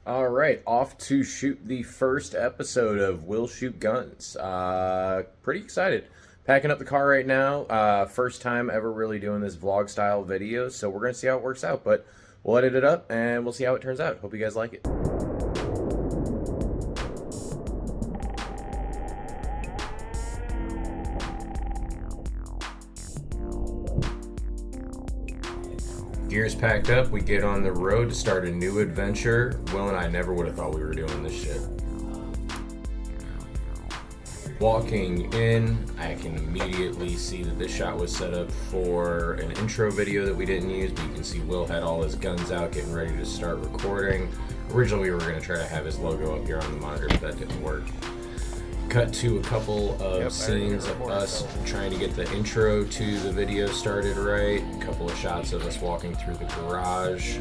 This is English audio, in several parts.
All right, off to shoot the first episode of Will Shoot Guns. Pretty excited. Packing up the car right now. First time ever really doing this vlog style video, so we're going to see how it works out. But we'll edit it up and we'll see how it turns out. Hope you guys like it. Gear's packed up, we get on the road to start a new adventure. Will and I never would have thought we were doing this shit. Walking in, I can immediately see that this shot was set up for an intro video that we didn't use, but you can see Will had all his guns out getting ready to start recording. Originally we were going to try to have his logo up here on the monitor, but that didn't work. Cut to a couple of scenes of us trying to get the intro to the video started right. A couple of shots of us walking through the garage,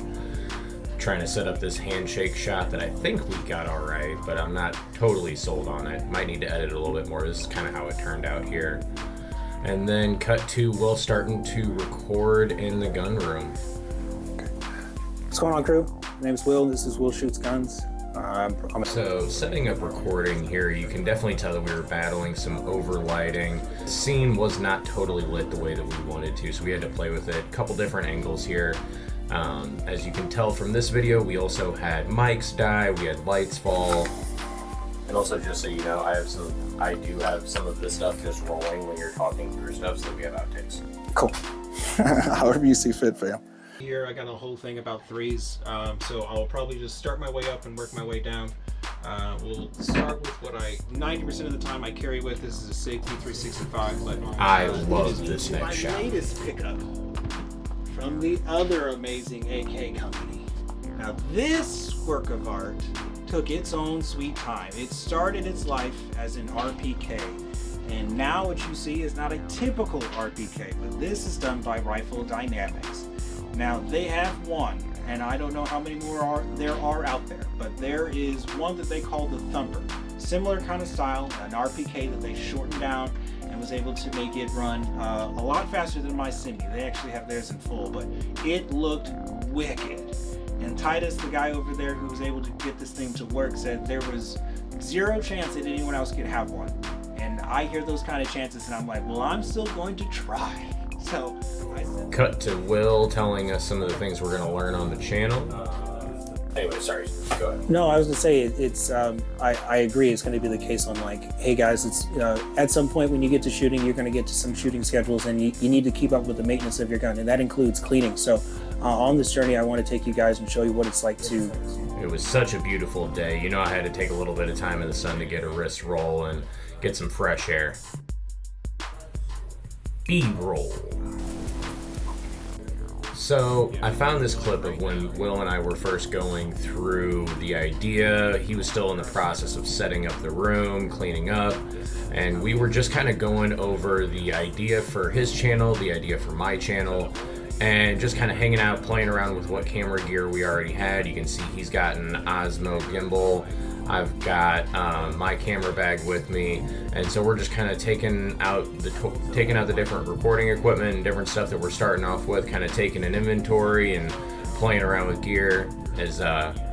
trying to set up this handshake shot that I think we got all right, but I'm not totally sold on it. Might need to edit a little bit more. This is kind of how it turned out here. And then cut to Will starting to record in the gun room. What's going on, crew? My name's Will. This is Will Shoots Guns. So setting up recording here, you can definitely tell that we were battling some overlighting. The scene was not totally lit the way that we wanted to, so we had to play with it. A couple different angles here. As you can tell from this video, we also had mics die, we had lights fall. And also, just so you know, I do have some of this stuff just rolling when you're talking through stuff, so we have outtakes. Cool. However you see fit, fam. Here I got a whole thing about threes, so I'll probably just start my way up and work my way down. We'll start with what 90% of the time I carry with. This is a SIG P365, but I love this next shot. My latest pickup from the other amazing AK company. Now this work of art took its own sweet time. It started its life as an RPK, and now what you see is not a typical RPK, but this is done by Rifle Dynamics. Now they have one, and I don't know how many more there are out there, but there is one that they call the Thumper. Similar kind of style, an RPK that they shortened down and was able to make it run a lot faster than my Simi. They actually have theirs in full, but it looked wicked. And Titus, the guy over there who was able to get this thing to work, said there was zero chance that anyone else could have one. And I hear those kind of chances and I'm like, well, I'm still going to try. So I said, cut to Will telling us some of the things we're going to learn on the channel. Anyway, sorry, go ahead. No, I was gonna say it's. I agree. It's gonna be the case on like, hey guys, it's at some point when you get to shooting, you're gonna get to some shooting schedules, and you need to keep up with the maintenance of your gun, and that includes cleaning. So on this journey, I want to take you guys and show you what it's like to. It was such a beautiful day. You know, I had to take a little bit of time in the sun to get a wrist roll and get some fresh air. B-roll. So I found this clip of when Will and I were first going through the idea. He was still in the process of setting up the room, cleaning up, and we were just kind of going over the idea for his channel, the idea for my channel, and just kind of hanging out, playing around with what camera gear we already had. You can see he's got an Osmo gimbal. I've got my camera bag with me, and so we're just kind of taking out the different recording equipment and different stuff that we're starting off with, kind of taking an inventory and playing around with gear. As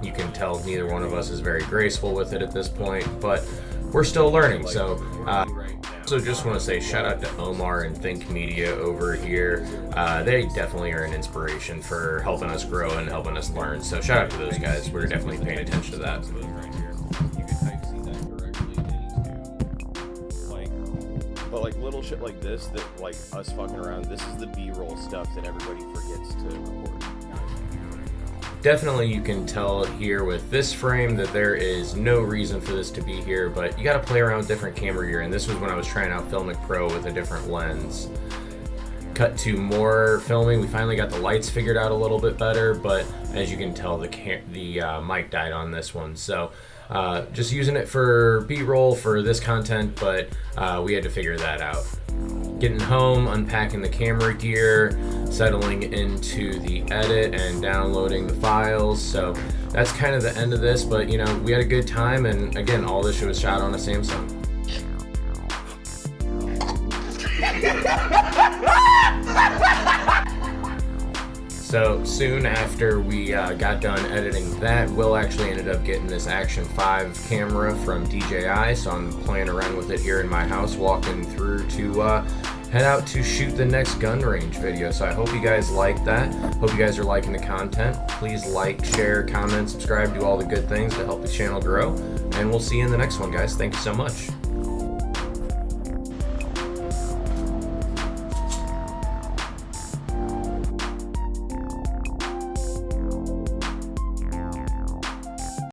you can tell, neither one of us is very graceful with it at this point, but we're still learning. So just want to say shout out to Omar and Think Media over here. They definitely are an inspiration for helping us grow and helping us learn. So shout out to those guys. We're definitely paying attention to that. But like little shit like this, that like us fucking around, this is the B-roll stuff that everybody forgets to record. Definitely you can tell here with this frame that there is no reason for this to be here, but you got to play around with different camera gear, and this was when I was trying out Filmic Pro with a different lens. Cut to more filming. We finally got the lights figured out a little bit better, but as you can tell, the mic died on this one. So just using it for B-roll for this content, but we had to figure that out. Getting home, unpacking the camera gear, settling into the edit and downloading the files. So that's kind of the end of this, but you know, we had a good time, and again, all this shit was shot on a Samsung. So soon after we got done editing that, Will actually ended up getting this Action 5 camera from DJI, so I'm playing around with it here in my house, walking through to head out to shoot the next gun range video. So I hope you guys like that. Hope you guys are liking the content. Please like, share, comment, subscribe, do all the good things to help the channel grow. And we'll see you in the next one, guys. Thank you so much.